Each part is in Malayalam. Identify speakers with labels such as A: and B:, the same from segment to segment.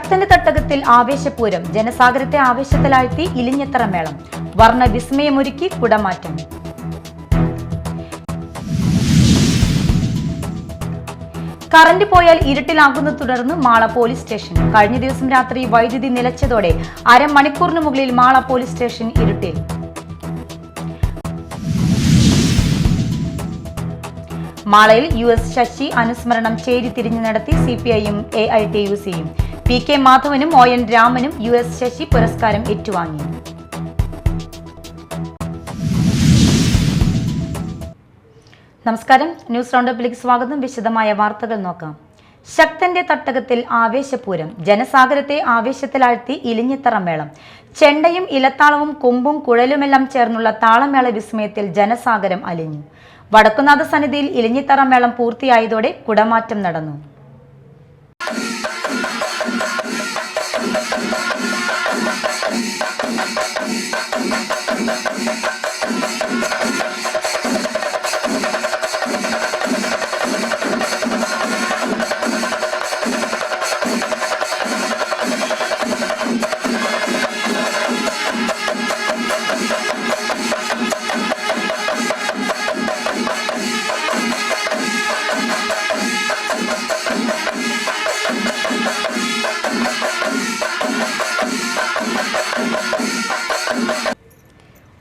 A: ശക്തന്റെ തട്ടകത്തിൽ ആവേശപൂരം, ജനസാഗരത്തെ ആവേശത്തിലാഴ്ത്തി ഇലിഞ്ഞിത്തറ മേളം, വർണ്ണ വിസ്മയമൊരുക്കി കുടമാറ്റം. കറന്റ് പോയാൽ ഇരുട്ടിലാകുന്നത് തുടർന്ന് മാള പോലീസ് സ്റ്റേഷൻ. കഴിഞ്ഞ ദിവസം രാത്രി വൈദ്യുതി നിലച്ചതോടെ അരമണിക്കൂറിന് മുകളിൽ മാള പോലീസ് സ്റ്റേഷൻ ഇരുട്ടിൽ. മാളയിൽ US ശശി അനുസ്മരണം ചേരി തിരിഞ്ഞു നടത്തി CPIയും AITUCയും. PK മാധവനും ON രാമനും US ശശി പുരസ്കാരം ഏറ്റുവാങ്ങി. നമസ്കാരം, ന്യൂസ് റൗണ്ടപ്പിലേക്ക് സ്വാഗതം. വിശദമായ വാർത്തകൾ നോക്കാം. ശക്തന്റെ തട്ടകത്തിൽ ആവേശപൂരം, ജനസാഗരത്തെ ആവേശത്തിലാഴ്ത്തി ഇലിഞ്ഞിത്തറ മേളം. ചെണ്ടയും ഇലത്താളവും കൊമ്പും കുഴലുമെല്ലാം ചേർന്നുള്ള താളമേള വിസ്മയത്തിൽ ജനസാഗരം അലിഞ്ഞു. വടക്കുന്നാഥ സന്നിധിയിൽ ഇലിഞ്ഞിത്തറ മേളം പൂർത്തിയായതോടെ കുടമാറ്റം നടന്നു.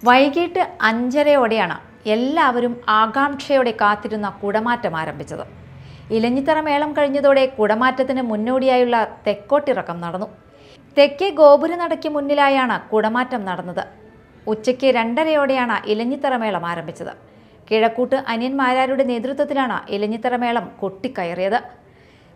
B: വൈകിട്ട് 5:30 എല്ലാവരും ആകാംക്ഷയോടെ കാത്തിരുന്ന കുടമാറ്റം ആരംഭിച്ചത്. ഇലഞ്ഞിത്തറ മേളം കഴിഞ്ഞതോടെ കുടമാറ്റത്തിന് മുന്നോടിയായുള്ള തെക്കോട്ടിറക്കം നടന്നു. തെക്കേ ഗോപുരനടയ്ക്ക് മുന്നിലായാണ് കുടമാറ്റം നടന്നത്. ഉച്ചയ്ക്ക് 2:30 ഇലഞ്ഞിത്തറ മേളം ആരംഭിച്ചത്. കിഴക്കൂട്ട് അനിയന്മാരാരുടെ നേതൃത്വത്തിലാണ് ഇലഞ്ഞിത്തറ മേളം കൊട്ടിക്കയറിയത്.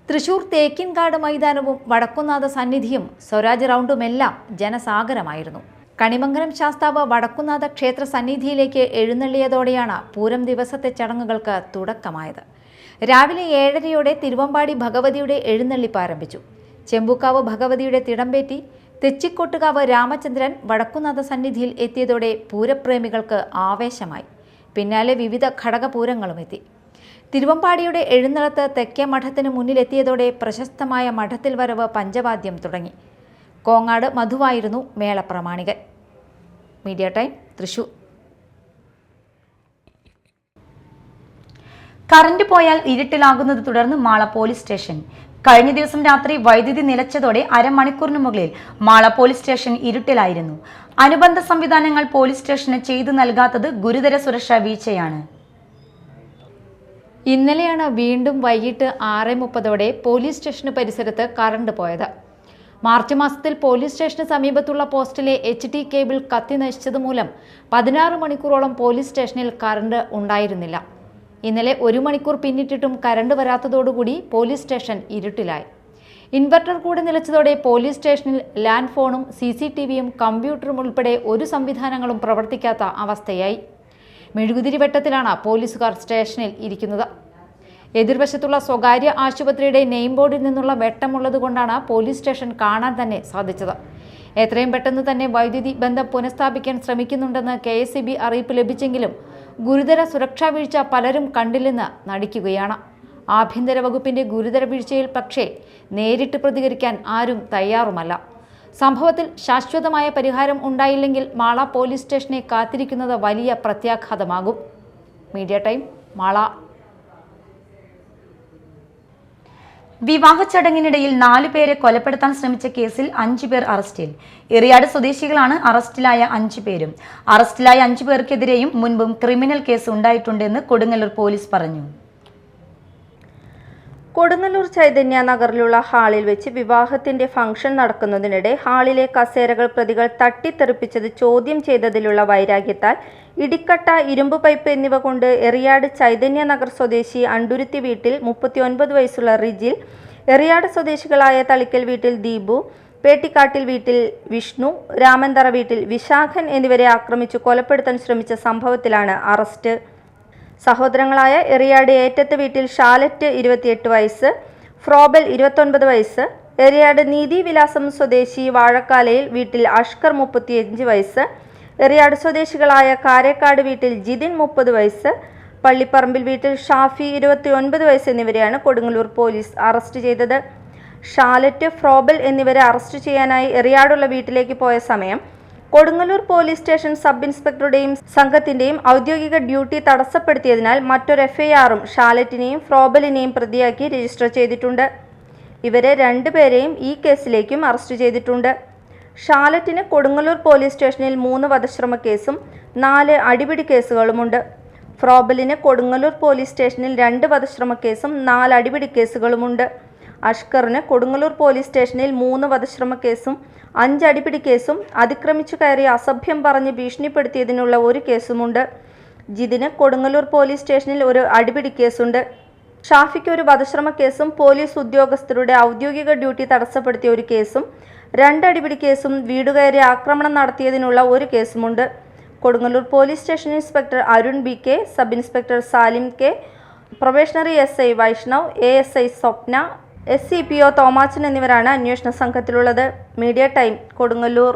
B: തൃശൂർ തേക്കിൻകാട് മൈതാനവും വടക്കുന്നാഥ സന്നിധിയും സ്വരാജ് റൗണ്ടുമെല്ലാം ജനസാഗരമായിരുന്നു. കണിമംഗലം ശാസ്താവ് വടക്കുന്നാഥ ക്ഷേത്ര സന്നിധിയിലേക്ക് എഴുന്നള്ളിയതോടെയാണ് പൂരം ദിവസത്തെ ചടങ്ങുകൾക്ക് തുടക്കമായത്. രാവിലെ 7:30 തിരുവമ്പാടി ഭഗവതിയുടെ എഴുന്നള്ളിപ്പ് ആരംഭിച്ചു. ചെമ്പൂക്കാവ് ഭഗവതിയുടെ തിടമ്പേറ്റി തെച്ചിക്കോട്ടുകാവ് രാമചന്ദ്രൻ വടക്കുന്നാഥ സന്നിധിയിൽ എത്തിയതോടെ പൂരപ്രേമികൾക്ക് ആവേശമായി. പിന്നാലെ വിവിധ ഘടകപൂരങ്ങളും എത്തി. തിരുവമ്പാടിയുടെ എഴുന്നള്ളത്ത് തെക്കേ മഠത്തിന് മുന്നിലെത്തിയതോടെ പ്രശസ്തമായ മഠത്തിൽ വരവ് പഞ്ചവാദ്യം തുടങ്ങി. കോങ്ങാട് മധുവായിരുന്നു മേളപ്രമാണികൻ. Media time, Thrissur.
A: കറന്റ് പോയാൽ ഇരുട്ടിലാകുന്നത് തുടർന്ന് മാള പോലീസ് സ്റ്റേഷൻ. കഴിഞ്ഞ ദിവസം രാത്രി വൈദ്യുതി നിലച്ചതോടെ അരമണിക്കൂറിന് മുകളിൽ മാള പോലീസ് സ്റ്റേഷൻ ഇരുട്ടിലായിരുന്നു. അനുബന്ധ സംവിധാനങ്ങൾ പോലീസ് സ്റ്റേഷന് ചെയ്തു നൽകാത്തത് ഗുരുതര സുരക്ഷാ വീഴ്ചയാണ്.
B: ഇന്നലെയാണ് വീണ്ടും വൈകിട്ട് 6:30 പോലീസ് സ്റ്റേഷന് പരിസരത്ത് കറണ്ട് പോയത്. മാർച്ച് മാസത്തിൽ പോലീസ് സ്റ്റേഷന് സമീപത്തുള്ള പോസ്റ്റിലെ HT കേബിൾ കത്തി നശിച്ചതുമൂലം 16 മണിക്കൂറോളം പോലീസ് സ്റ്റേഷനിൽ കറണ്ട് ഉണ്ടായിരുന്നില്ല. ഇന്നലെ 1 മണിക്കൂർ പിന്നിട്ടിട്ടും കറണ്ട് വരാത്തതോടുകൂടി പോലീസ് സ്റ്റേഷൻ ഇരുട്ടിലായി. ഇൻവെർട്ടർ കൂടെ നിലച്ചതോടെ പോലീസ് സ്റ്റേഷനിൽ ലാൻഡ് ഫോണും CCTVയും കമ്പ്യൂട്ടറും ഉൾപ്പെടെ ഒരു സംവിധാനങ്ങളും പ്രവർത്തിക്കാത്ത അവസ്ഥയായി. മെഴുകുതിരി വെട്ടത്തിലാണ് പോലീസുകാർ സ്റ്റേഷനിൽ ഇരിക്കുന്നത്. എതിർവശത്തുള്ള സ്വകാര്യ ആശുപത്രിയുടെ നെയിം ബോർഡിൽ നിന്നുള്ള വെട്ടമുള്ളതുകൊണ്ടാണ് പോലീസ് സ്റ്റേഷൻ കാണാൻ തന്നെ സാധിച്ചത്. എത്രയും പെട്ടെന്ന് തന്നെ വൈദ്യുതി ബന്ധം പുനഃസ്ഥാപിക്കാൻ ശ്രമിക്കുന്നുണ്ടെന്ന് KSEB അറിയിപ്പ് ലഭിച്ചെങ്കിലും ഗുരുതര സുരക്ഷാ വീഴ്ച പലരും കണ്ടില്ലെന്ന് നടിക്കുകയാണ്. ആഭ്യന്തര വകുപ്പിന്റെ ഗുരുതര വീഴ്ചയിൽ പക്ഷേ നേരിട്ട് പ്രതികരിക്കാൻ ആരും തയ്യാറുമല്ല. സംഭവത്തിൽ ശാശ്വതമായ പരിഹാരം ഉണ്ടായില്ലെങ്കിൽ മാള പോലീസ് സ്റ്റേഷനെ കാത്തിരിക്കുന്നത് വലിയ പ്രത്യാഘാതമാകും. Media time, Mala.
A: വിവാഹ ചടങ്ങിനിടയിൽ 4 പേരെ കൊലപ്പെടുത്താൻ ശ്രമിച്ച കേസിൽ 5 പേർ അറസ്റ്റിൽ. എറിയാട് സ്വദേശികളാണ് അറസ്റ്റിലായ 5 പേരും. അറസ്റ്റിലായ 5 പേർക്കെതിരെയും മുൻപും ക്രിമിനൽ കേസ് ഉണ്ടായിട്ടുണ്ടെന്ന് കൊടുങ്ങല്ലൂർ പോലീസ് പറഞ്ഞു.
C: കൊടുങ്ങല്ലൂർ ചൈതന്യ നഗറിലുള്ള ഹാളിൽ വെച്ച് വിവാഹത്തിന്റെ ഫംഗ്ഷൻ നടക്കുന്നതിനിടെ ഹാളിലെ കസേരകൾ പ്രതികൾ തട്ടിത്തെറിപ്പിച്ചത് ചോദ്യം ചെയ്തതിലുള്ള വൈരാഗ്യത്താൽ ഇടിക്കട്ട, ഇരുമ്പ് പൈപ്പ് എന്നിവ കൊണ്ട് എറിയാട് ചൈതന്യ നഗർ സ്വദേശി അണ്ടുരുത്തി വീട്ടിൽ 39 വയസ്സുള്ള റിജിൽ, എറിയാട് സ്വദേശികളായ തളിക്കൽ വീട്ടിൽ ദീപു, പേട്ടിക്കാട്ടിൽ വീട്ടിൽ വിഷ്ണു, രാമന്തറ വീട്ടിൽ വിശാഖൻ എന്നിവരെ ആക്രമിച്ചു കൊലപ്പെടുത്താൻ ശ്രമിച്ച സംഭവത്തിലാണ് അറസ്റ്റ്. സഹോദരങ്ങളായ എറിയാട് ഏറ്റത്ത് വീട്ടിൽ ഷാലറ്റ് 28 വയസ്സ്, ഫ്രോബൽ 29 വയസ്സ്, എറിയാട് നീതിവിലാസം സ്വദേശി വാഴക്കാലയിൽ വീട്ടിൽ അഷ്കർ 35 വയസ്സ്, എറിയാട് സ്വദേശികളായ കാരേക്കാട് വീട്ടിൽ ജിതിൻ 30 വയസ്സ്, പള്ളിപ്പറമ്പിൽ വീട്ടിൽ ഷാഫി 29 വയസ്സ് എന്നിവരെയാണ് കൊടുങ്ങല്ലൂർ പോലീസ് അറസ്റ്റ് ചെയ്തത്. ഷാലറ്റ്, ഫ്രോബൽ എന്നിവരെ അറസ്റ്റ് ചെയ്യാനായി എറിയാടുള്ള വീട്ടിലേക്ക് പോയ സമയം കൊടുങ്ങല്ലൂർ പോലീസ് സ്റ്റേഷൻ സബ് ഇൻസ്പെക്ടറുടെയും സംഘത്തിന്റെയും ഔദ്യോഗിക ഡ്യൂട്ടി തടസ്സപ്പെടുത്തിയതിനാൽ മറ്റൊരു എഫ്ഐആറും ഷാലറ്റിനെയും ഫ്രോബലിനെയും പ്രതിയാക്കി രജിസ്റ്റർ ചെയ്തിട്ടുണ്ട്. ഇവരെ രണ്ടുപേരെയും ഈ കേസിലേക്കും അറസ്റ്റ് ചെയ്തിട്ടുണ്ട്. ഷാലറ്റിന് കൊടുങ്ങല്ലൂർ പോലീസ് സ്റ്റേഷനിൽ 3 വധശ്രമ കേസും 4 അടിപിടി കേസുകളുമുണ്ട്. ഫ്രോബലിന് കൊടുങ്ങല്ലൂർ പോലീസ് സ്റ്റേഷനിൽ 2 വധശ്രമ കേസും 4 അടിപിടി കേസുകളുമുണ്ട്. അഷ്കറിന് കൊടുങ്ങല്ലൂർ പോലീസ് സ്റ്റേഷനിൽ 3 വധശ്രമ കേസും 5 അടിപിടി കേസും അതിക്രമിച്ചു കയറി അസഭ്യം പറഞ്ഞ് ഭീഷണിപ്പെടുത്തിയതിനുള്ള 1 കേസുമുണ്ട്. ജിതിന് കൊടുങ്ങല്ലൂർ പോലീസ് സ്റ്റേഷനിൽ 1 അടിപിടി കേസുണ്ട്. ഷാഫിക്ക് 1 വധശ്രമ കേസും പോലീസ് ഉദ്യോഗസ്ഥരുടെ ഔദ്യോഗിക ഡ്യൂട്ടി തടസ്സപ്പെടുത്തിയ 1 കേസും 2 അടിപിടി കേസും വീടുകയറി ആക്രമണം നടത്തിയതിനുള്ള 1 കേസുമുണ്ട്. Kodungallur police station inspector Arun BK, sub inspector Salim K, probationary SI Vaishnav, ASI Swapna, SCPO Thomachan എന്നിവരാണ് അന്വേഷണ സംഘത്തിലുള്ളത്. Media time, Kodungallur.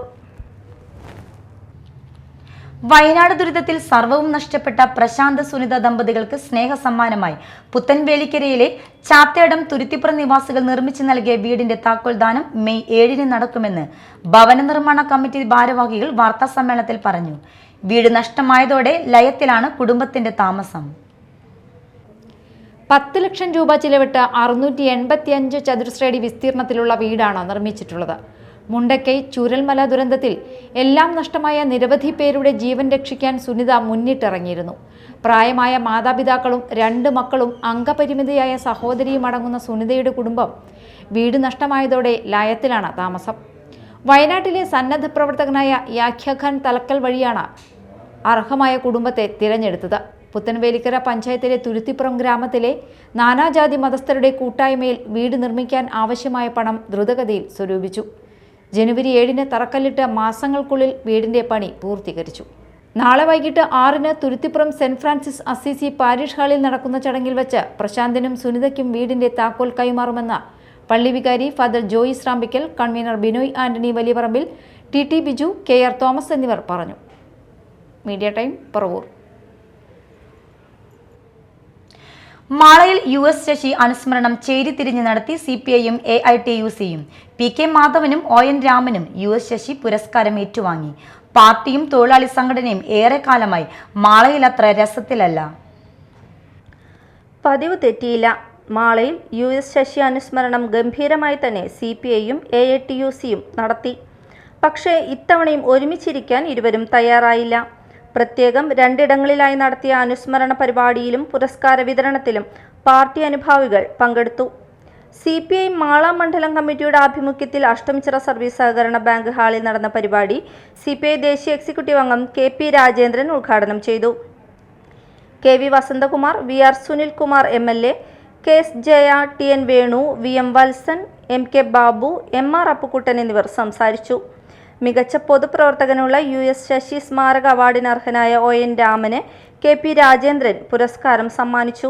A: വയനാട് ദുരിതത്തിൽ സർവ്വവും നഷ്ടപ്പെട്ട പ്രശാന്ത് സുനിത ദമ്പതികൾക്ക് സ്നേഹസമ്മാനമായി പുത്തൻവേലിക്കരയിലെ ചാത്തേടം തുരുത്തിപ്പുറം നിവാസികൾ നിർമ്മിച്ചു നൽകിയ വീടിന്റെ താക്കോൽദാനം മെയ് 7-ന് നടക്കുമെന്ന് ഭവന നിർമ്മാണ കമ്മിറ്റി ഭാരവാഹികൾ വാർത്താസമ്മേളനത്തിൽ പറഞ്ഞു. വീട് നഷ്ടമായതോടെ ലയത്തിലാണ് കുടുംബത്തിന്റെ താമസം.
B: 10 ലക്ഷം രൂപ ചിലവിട്ട് 685 ചതുരശ്രയടി വിസ്തീർണത്തിലുള്ള വീടാണ് നിർമ്മിച്ചിട്ടുള്ളത്. മുണ്ടക്കൈ ചൂരൽമല ദുരന്തത്തിൽ എല്ലാം നഷ്ടമായ നിരവധി പേരുടെ ജീവൻ രക്ഷിക്കാൻ സുനിത മുന്നിട്ടിറങ്ങിയിരുന്നു. പ്രായമായ മാതാപിതാക്കളും 2 മക്കളും അംഗപരിമിതിയായ സഹോദരിയും അടങ്ങുന്ന സുനിതയുടെ കുടുംബം വീട് നഷ്ടമായതോടെ ലയത്തിലാണ് താമസം. വയനാട്ടിലെ സന്നദ്ധ പ്രവർത്തകനായ യാഖ്യ ഖാൻ തലക്കൽ വഴിയാണ് അർഹമായ കുടുംബത്തെ തിരഞ്ഞെടുത്തത്. പുത്തൻവേലിക്കര പഞ്ചായത്തിലെ തുരുത്തിപ്പുറം ഗ്രാമത്തിലെ നാനാജാതി മതസ്ഥരുടെ കൂട്ടായ്മയിൽ വീട് നിർമ്മിക്കാൻ ആവശ്യമായ പണം ദ്രുതഗതിയിൽ സ്വരൂപിച്ചു. ജനുവരി 7-ന് തറക്കല്ലിട്ട് മാസങ്ങൾക്കുള്ളിൽ വീടിന്റെ പണി പൂർത്തീകരിച്ചു. നാളെ വൈകിട്ട് 6-ന് Thuruthippuram saint Francis Assisi parish ഹാളിൽ നടക്കുന്ന ചടങ്ങിൽ വെച്ച് പ്രശാന്തിനും സുനിതയ്ക്കും വീടിന്റെ താക്കോൽ കൈമാറുമെന്ന് പള്ളി വികാരി father Joyce Rampikkal, convener Binoy Antony Valiyaparambil, TT Biju, KR Thomas എന്നിവർ പറഞ്ഞു. Media time, Paravur.
A: മാളയിൽ US ശശി അനുസ്മരണം ചേരിതിരിഞ്ഞ് നടത്തി CPIയും AITUCയും. PK മാധവനും ON രാമനും US ശശി പുരസ്കാരം ഏറ്റുവാങ്ങി. പാർട്ടിയും തൊഴിലാളി സംഘടനയും ഏറെക്കാലമായി മാളയിൽ അത്ര രസത്തിലല്ല.
C: പതിവ് തെറ്റിയില്ല. മാളയിൽ US ശശി അനുസ്മരണം ഗംഭീരമായി തന്നെ CPIയും AITUCയും നടത്തി. പക്ഷേ ഇത്തവണയും ഒരുമിച്ചിരിക്കാൻ ഇരുവരും തയ്യാറായില്ല. പ്രത്യേകം 2 ഇടങ്ങളിലായി നടത്തിയ അനുസ്മരണ പരിപാടിയിലും പുരസ്കാര വിതരണത്തിലും പാർട്ടി അനുഭാവികൾ പങ്കെടുത്തു. CPI മാള മണ്ഡലം കമ്മിറ്റിയുടെ ആഭിമുഖ്യത്തിൽ അഷ്ടമിച്ചിറ സർവീസ് സഹകരണ ബാങ്ക് ഹാളിൽ നടന്ന പരിപാടി CPI ദേശീയ എക്സിക്യൂട്ടീവ് അംഗം KP രാജേന്ദ്രൻ ഉദ്ഘാടനം ചെയ്തു. KV Vasanthakumar, VR Sunilkumar MLA, KS Jaya, TN Venu, VM Valsan, MK Babu, MR Appukuttan എന്നിവർ സംസാരിച്ചു. മികച്ച പൊതുപ്രവർത്തകനുള്ള US ശശി സ്മാരക അവാർഡിന് അർഹനായ ON രാമന് KP രാജേന്ദ്രൻ പുരസ്കാരം സമ്മാനിച്ചു.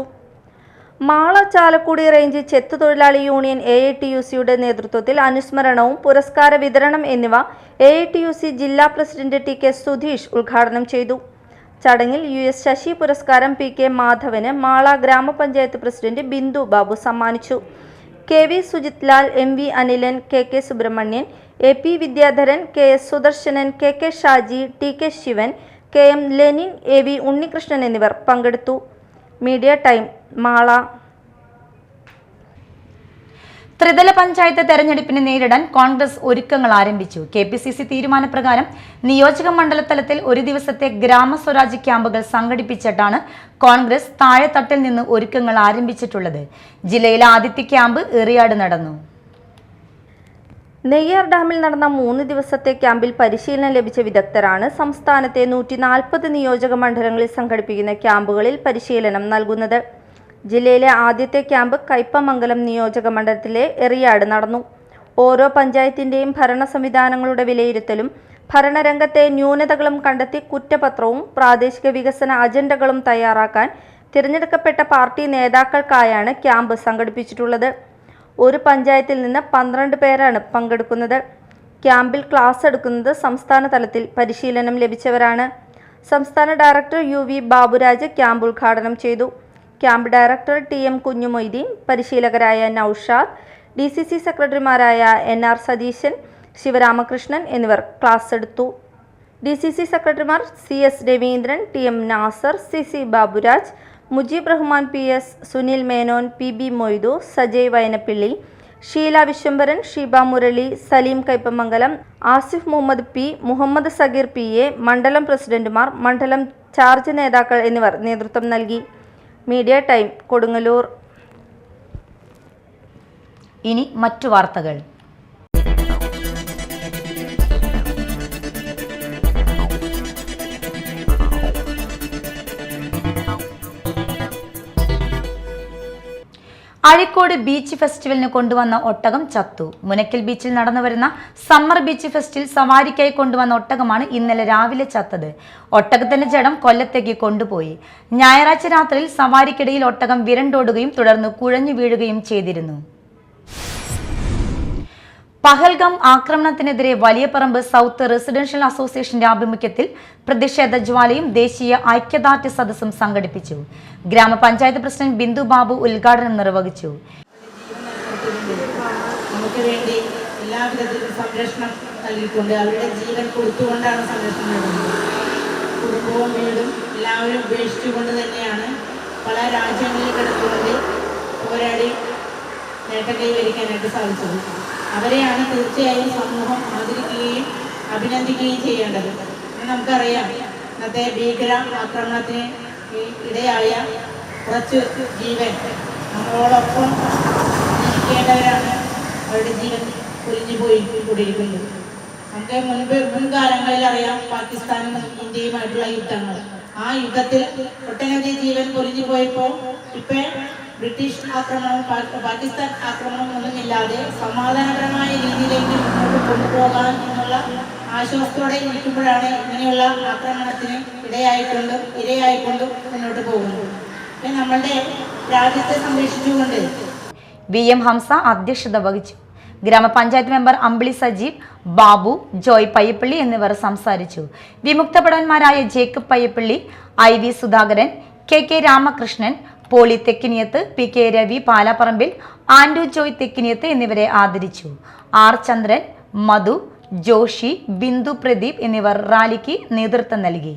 C: മാള ചാലക്കുടി റേഞ്ച് ചെത്തു തൊഴിലാളി യൂണിയൻ AITUCയുടെ നേതൃത്വത്തിൽ അനുസ്മരണവും പുരസ്കാര വിതരണം എന്നിവ AITUC ജില്ലാ പ്രസിഡന്റ് TK സുധീഷ് ഉദ്ഘാടനം ചെയ്തു. ചടങ്ങിൽ US ശശി പുരസ്കാരം PK മാധവന് മാള ഗ്രാമപഞ്ചായത്ത് പ്രസിഡന്റ് ബിന്ദു ബാബു സമ്മാനിച്ചു. KV Sujith Lal, MV Anilan, KK Subramanian, AP Vidyadharan, KS Sudarshanan, KK Shaji, TK Sivan, KM Lenin, AV Unnikrishnan എന്നിവർ പങ്കെടുത്തു. Media time, Mala.
A: ത്രിതല പഞ്ചായത്ത് തെരഞ്ഞെടുപ്പിനെ നേരിടാൻ കോൺഗ്രസ് ഒരുക്കങ്ങൾ ആരംഭിച്ചു. KPCC തീരുമാനപ്രകാരം നിയോജക മണ്ഡലതലത്തിൽ 1 ദിവസത്തെ ഗ്രാമസ്വരാജ് ക്യാമ്പുകൾ സംഘടിപ്പിച്ചിട്ടാണ് കോൺഗ്രസ് താഴെത്തട്ടിൽ നിന്ന് ഒരുക്കങ്ങൾ ആരംഭിച്ചിട്ടുള്ളത്. ജില്ലയിലെ ആദ്യത്തെ ക്യാമ്പ് എറിയാട് നടന്നു.
C: നെയ്യാർ ഡാമിൽ നടന്ന 3 ദിവസത്തെ ക്യാമ്പിൽ പരിശീലനം ലഭിച്ച വിദഗ്ധരാണ് സംസ്ഥാനത്തെ 140 നിയോജക മണ്ഡലങ്ങളിൽ സംഘടിപ്പിക്കുന്ന ക്യാമ്പുകളിൽ പരിശീലനം നൽകുന്നത്. ജില്ലയിലെ ആദ്യത്തെ ക്യാമ്പ് കയ്പമംഗലം നിയോജക മണ്ഡലത്തിലെ എറിയാട് നടന്നു. ഓരോ പഞ്ചായത്തിൻ്റെയും ഭരണ സംവിധാനങ്ങളുടെ വിലയിരുത്തലും ഭരണരംഗത്തെ ന്യൂനതകളും കണ്ടെത്തി കുറ്റപത്രവും പ്രാദേശിക വികസന അജണ്ടകളും തയ്യാറാക്കാൻ തിരഞ്ഞെടുക്കപ്പെട്ട പാർട്ടി നേതാക്കൾക്കായാണ് ക്യാമ്പ് സംഘടിപ്പിച്ചിട്ടുള്ളത്. ഒരു പഞ്ചായത്തിൽ നിന്ന് 12 പേരാണ് പങ്കെടുക്കുന്നത്. ക്യാമ്പിൽ ക്ലാസ് എടുക്കുന്നത് സംസ്ഥാന തലത്തിൽ പരിശീലനം ലഭിച്ചവരാണ്. സംസ്ഥാന ഡയറക്ടർ UV ബാബുരാജ് ക്യാമ്പ് ഉദ്ഘാടനം ചെയ്തു. ക്യാമ്പ് ഡയറക്ടർ TM കുഞ്ഞുമൊയ്തീൻ, പരിശീലകരായ നൌഷാദ്, DCC സെക്രട്ടറിമാരായ NR സതീശൻ, ശിവരാമകൃഷ്ണൻ എന്നിവർ ക്ലാസ് എടുത്തു. DCC സെക്രട്ടറിമാർ CS Raveendran, TM Nasar, CC Baburaj, Mujeeb Rahman PS, Sunil Menon, PB Moidu, Sajay വയനപ്പിള്ളി, Sheela Vishwambharan, Sheeba Murali, Saleem Kaipamangalam, Asif Muhammad P, Muhammad Sageer PA, മണ്ഡലം പ്രസിഡന്റുമാർ, മണ്ഡലം ചാർജ് നേതാക്കൾ എന്നിവർ നേതൃത്വം നൽകി. Media time, Kodungallur.
A: ഇനി മറ്റു വാർത്തകൾ. അഴീക്കോട് ബീച്ച് ഫെസ്റ്റിവലിന് കൊണ്ടുവന്ന ഒട്ടകം ചത്തു. മുനക്കൽ ബീച്ചിൽ നടന്നുവരുന്ന സമ്മർ ബീച്ച് ഫെസ്റ്റിൽ സവാരിക്കായി കൊണ്ടുവന്ന ഒട്ടകമാണ് ഇന്നലെ രാവിലെ ചത്തത്. ഒട്ടകത്തിന്റെ ജഡം കൊല്ലത്തേക്ക് കൊണ്ടുപോയി. ഞായറാഴ്ച രാത്രിയിൽ സവാരിക്കിടയിൽ ഒട്ടകം വിരണ്ടോടുകയും തുടർന്ന് കുഴഞ്ഞു വീഴുകയും ചെയ്തിരുന്നു. പഹൽഗാം ആക്രമണത്തിനെതിരെ വലിയപറമ്പ് സൗത്ത് റെസിഡൻഷ്യൽ അസോസിയേഷന്റെ ആഭിമുഖ്യത്തിൽ പ്രതിഷേധ ജ്വാലയും ദേശീയ ഐക്യദാർഢ്യ സദസ്സും സംഘടിപ്പിച്ചു. ഗ്രാമപഞ്ചായത്ത് പ്രസിഡന്റ് ബിന്ദു ബാബു ഉദ്ഘാടനം നിർവഹിച്ചു.
D: നമുക്ക് വേണ്ടി എല്ലാവിധത്തിലും സംരക്ഷണം നൽകിക്കൊണ്ട് അവരുടെ ജീവൻ കൊടുത്തുകൊണ്ടാണ് സംരക്ഷണം നൽകുന്നത്. കുടുംബവും വീടും എല്ലാവരും ഉപേക്ഷിച്ചുകൊണ്ട് തന്നെയാണ് പല രാജ്യങ്ങളിൽ കിടന്നുകൊണ്ട് പോരാടി നേട്ടം കൈവരിക്കാനായിട്ട് സാധിച്ചത്. അവരെയാണ് തീർച്ചയായും സമൂഹം ആദരിക്കുകയും അഭിനന്ദിക്കുകയും ചെയ്യേണ്ടത്. നമുക്കറിയാം, ഇന്നത്തെ ഭീകര ആക്രമണത്തിന് ഇടയായ കുറച്ച് ജീവൻ നമ്മളോടൊപ്പം ജീവിക്കേണ്ടവരാണ് അവരുടെ ജീവൻ പൊലിഞ്ഞു പോയിക്കൊണ്ടിരിക്കുന്നത്. നമുക്ക് മുൻകാലങ്ങളിൽ അറിയാം, പാകിസ്ഥാനും ഇന്ത്യയുമായിട്ടുള്ള യുദ്ധങ്ങൾ. ആ യുദ്ധത്തിൽ ഒട്ടനവധി ജീവൻ പൊലിഞ്ഞു പോയപ്പോൾ ഇപ്പം ബ്രിട്ടീഷ് ആക്രമണം, പാകിസ്ഥാൻ ആക്രമണം ഒന്നുമില്ലാതെ സമാധാനപരമായ രീതിയിലേക്ക് മുന്നോട്ട് കൊണ്ടുപോകാൻ എന്നുള്ള ആശ്വാസത്തോടെ ഇരിക്കുമ്പോഴാണ് ഇങ്ങനെയുള്ള ആക്രമണത്തിന് ഇരയായിക്കൊണ്ടും മുന്നോട്ട് പോകുന്നത്. നമ്മളുടെ രാജ്യത്തെ സംരക്ഷിച്ചുകൊണ്ട്
A: VM ഹംസ അധ്യക്ഷത വഹിച്ചു. ഗ്രാമപഞ്ചായത്ത് മെമ്പർ അമ്പിളി സജീവ്, ബാബു, ജോയ് പയ്യപ്പള്ളി എന്നിവർ സംസാരിച്ചു. വിമുക്ത ഭടന്മാരായ Jacob Payyappilly, IV Sudhakaran, KK Ramakrishnan, Poly Thekkiniyath, PK Ravi Palapparambil, ആൻഡു ജോയ് തെക്കിനിയത്ത് എന്നിവരെ ആദരിച്ചു. R ചന്ദ്രൻ, മധു, ജോഷി, ബിന്ദു പ്രദീപ് എന്നിവർ റാലിക്ക് നേതൃത്വം നൽകി.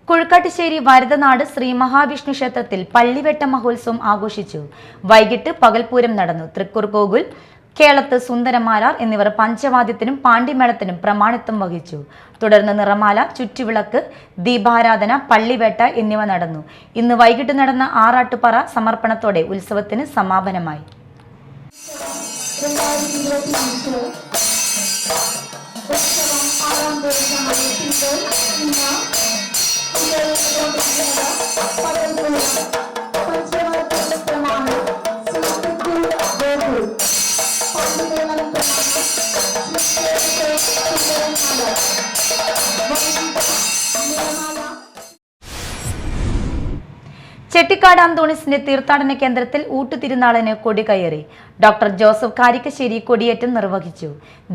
A: കുഴുക്കാട്ടുശ്ശേരി വരദനാട് ശ്രീ മഹാവിഷ്ണു ക്ഷേത്രത്തിൽ പള്ളിവെട്ട മഹോത്സവം ആഘോഷിച്ചു. വൈകിട്ട് പകൽപൂരം നടന്നു. തൃക്കൂർ കോകുൽ, കേളത്ത് സുന്ദരമാരാർ എന്നിവർ പഞ്ചവാദ്യത്തിനും പാണ്ടിമേളത്തിനും പ്രമാണിത്വം വഹിച്ചു. തുടർന്ന് നിറമാല, ചുറ്റുവിളക്ക്, ദീപാരാധന, പള്ളിവേട്ട എന്നിവ നടന്നു. ഇന്ന് വൈകിട്ട് നടന്ന ആറാട്ടുപറ സമർപ്പണത്തോടെ ഉത്സവത്തിന് സമാപനമായി. ചെട്ടിക്കാട് അന്തോണിസിന്റെ തീർത്ഥാടന കേന്ദ്രത്തിൽ ഊട്ടുതിരുനാളിന് കൊടി കയറി. ഡോക്ടർ ജോസഫ് കാരിക്കശ്ശേരി കൊടിയേറ്റം നിർവഹിച്ചു.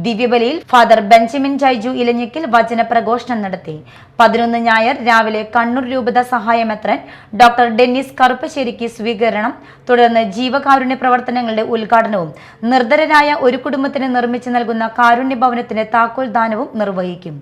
A: ദിവ്യബലിയിൽ ഫാദർ ബെഞ്ചമിൻ ജൈജു ഇലഞ്ഞിക്കൽ വചന പ്രഘോഷണം നടത്തി. 11 ഞായർ രാവിലെ കണ്ണൂർ രൂപത സഹായമെത്രൻ ഡോക്ടർ ഡെന്നിസ് കറുപ്പശ്ശേരിക്ക് സ്വീകരണം, തുടർന്ന് ജീവകാരുണ്യ പ്രവർത്തനങ്ങളുടെ ഉദ്ഘാടനവും നിർധരരായ ഒരു കുടുംബത്തിന് നിർമ്മിച്ചു നൽകുന്ന കാരുണ്യ ഭവനത്തിന്റെ താക്കോൽ ദാനവും നിർവഹിക്കും.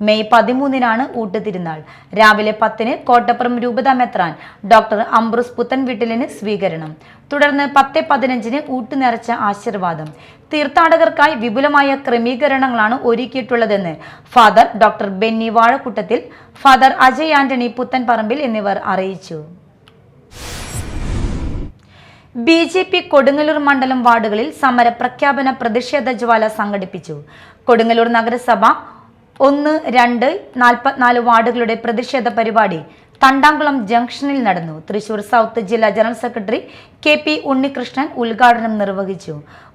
A: മെയ് 13-നാണ് ഊട്ടുതിരുനാൾ. രാവിലെ 10-ന് കോട്ടപ്പുറം രൂപത മെത്രാൻ ഡോക്ടർ അംബ്രൂസ് പുത്തൻവീട്ടിലിന് സ്വീകരണം, തുടർന്ന് 10:15-ന് ഊട്ടുനിറച്ച ആശീർവാദം. തീർത്ഥാടകർക്കായി വിപുലമായ ക്രമീകരണങ്ങളാണ് ഒരുക്കിയിട്ടുള്ളതെന്ന് father doctor Benny Vazhakkoottathil, father Ajay Antony Puthenparambil എന്നിവർ അറിയിച്ചു. BJP കൊടുങ്ങല്ലൂർ മണ്ഡലം വാർഡുകളിൽ സമര പ്രഖ്യാപന പ്രതിഷേധ ജ്വാല സംഘടിപ്പിച്ചു. കൊടുങ്ങല്ലൂർ നഗരസഭ 1, 2, 44 വാർഡുകളുടെ പ്രതിഷേധ പരിപാടി തണ്ടാംകുളം ജംഗ്ഷനിൽ നടന്നു. തൃശൂർ സൗത്ത് ജില്ലാ ജനറൽ സെക്രട്ടറി KP ഉണ്ണികൃഷ്ണൻ ഉദ്ഘാടനം നിർവഹിച്ചു.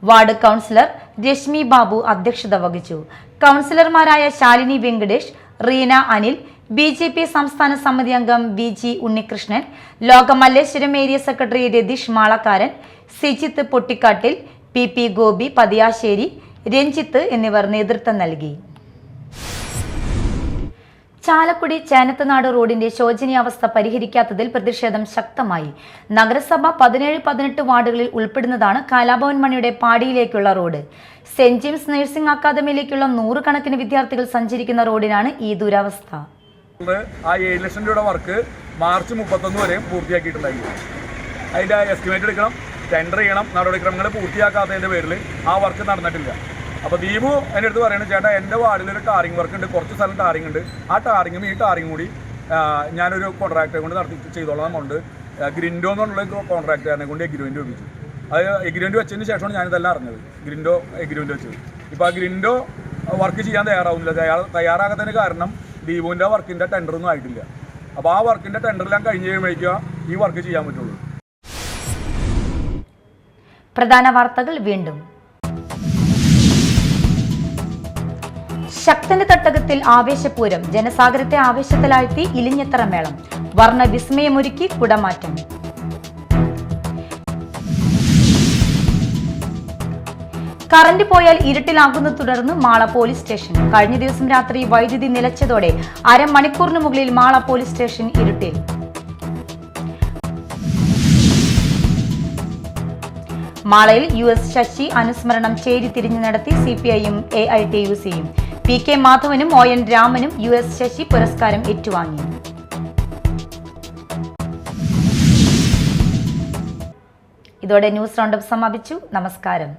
A: വാർഡ് കൗൺസിലർ രശ്മി ബാബു അധ്യക്ഷത വഹിച്ചു. കൗൺസിലർമാരായ ശാലിനി വെങ്കടേഷ്, റീന അനിൽ, BJP സംസ്ഥാന സമിതി അംഗം VG ഉണ്ണികൃഷ്ണൻ, ലോക Malleswaram area secretary Ratheesh Malakkaran, Sijith Pottikkattil, PP Gopi Pathiyassery, Ranjith എന്നിവർ നേതൃത്വം നൽകി. ചാലക്കുടി ചേനത്തനാട് റോഡിന്റെ ശോചനീയാവസ്ഥ പരിഹരിക്കാത്തതിൽ പ്രതിഷേധം ശക്തമായി. നഗരസഭ 17-18 വാർഡുകളിൽ ഉൾപ്പെടുന്നതാണ് കലാഭവൻ മണിയുടെ പാടിയിലേക്കുള്ള റോഡ്. സെന്റ് ജെയിംസ് നഴ്സിംഗ് അക്കാദമിയിലേക്കുള്ള 100 കണക്കിന് വിദ്യാർത്ഥികൾ സഞ്ചരിക്കുന്ന റോഡിനാണ് ഈ ദുരവസ്ഥ.
E: ആ 7 ലക്ഷം രൂപയുടെ വർക്ക് മാർച്ച് 31 വരെ പൂർത്തിയാക്കിയിട്ടുണ്ടായിരുന്നു. അതിൻ്റെ എസ്റ്റിമേറ്റ് എടുക്കണം, ടെൻഡർ ചെയ്യണം, നടപടിക്രമങ്ങൾ പൂർത്തിയാക്കാത്തതിൻ്റെ പേരിൽ ആ വർക്ക് നടന്നിട്ടില്ല. അപ്പോൾ ദീപു എൻ്റെ അടുത്ത് പറയുന്നത്, ചേട്ടാ എൻ്റെ വാർഡിലൊരു ടാറിങ് വർക്ക് ഉണ്ട്, കുറച്ച് സ്ഥലം ടാറിങ് ഉണ്ട്, ആ ടാറിങ്ങും ഈ ടാറിങ് കൂടി ഞാനൊരു കോൺട്രാക്ടറെ കൊണ്ട് നടത്തി ചെയ്തോളാം കൊണ്ട് ഗ്രിൻഡോ എന്നുള്ള കോൺട്രാക്ടറിനെ കൊണ്ട് എഗ്രിമെൻറ്റ് വെപ്പിച്ചു. അത് എഗ്രിമെൻറ്റ് വെച്ചതിന് ശേഷമാണ് ഞാനിതെല്ലാം അറിഞ്ഞത്, ഗ്രിൻഡോ എഗ്രിമെൻറ്റ് വെച്ചത്. ഇപ്പോൾ ആ ഗ്രിൻഡോ വർക്ക് ചെയ്യാൻ തയ്യാറാവുന്നില്ല. തയ്യാറാകാത്തതിന് കാരണം ദീപുവിൻ്റെ വർക്കിൻ്റെ ടെൻഡറൊന്നും ആയിട്ടില്ല. അപ്പോൾ ആ വർക്കിൻ്റെ ടെൻഡറെല്ലാം കഴിഞ്ഞ് കഴിയുമ്പോഴേക്കും ഈ വർക്ക് ചെയ്യാൻ പറ്റുള്ളൂ.
A: പ്രധാന വാർത്തകൾ വീണ്ടും. ശക്തന്റെ തട്ടകത്തിൽ ആവേശപൂരം, ജനസാഗരത്തെ ആവേശത്തിലാഴ്ത്തി ഇലിഞ്ഞത്തറ മേളം, വർണ്ണ വിസ്മയമൊരുക്കി കുടമാറ്റം. കറന്റ് പോയാൽ ഇരുട്ടിലാകുന്ന തുടർന്ന് മാള പോലീസ് സ്റ്റേഷൻ. കഴിഞ്ഞ ദിവസം രാത്രി വൈദ്യുതി നിലച്ചതോടെ അരമണിക്കൂറിന് മുകളിൽ മാള പോലീസ് സ്റ്റേഷൻ ഇരുട്ടിൽ. മാളയിൽ US ശശി അനുസ്മരണം ചേരിതിരിഞ്ഞ് നടത്തി CPIയും AITUCയും. PK മാധവനും ON രാമനും US ശശി പുരസ്കാരം ഏറ്റുവാങ്ങി. ഇതോടെ ന്യൂസ് റൗണ്ടപ്പ് സമാപിച്ചു. നമസ്കാരം.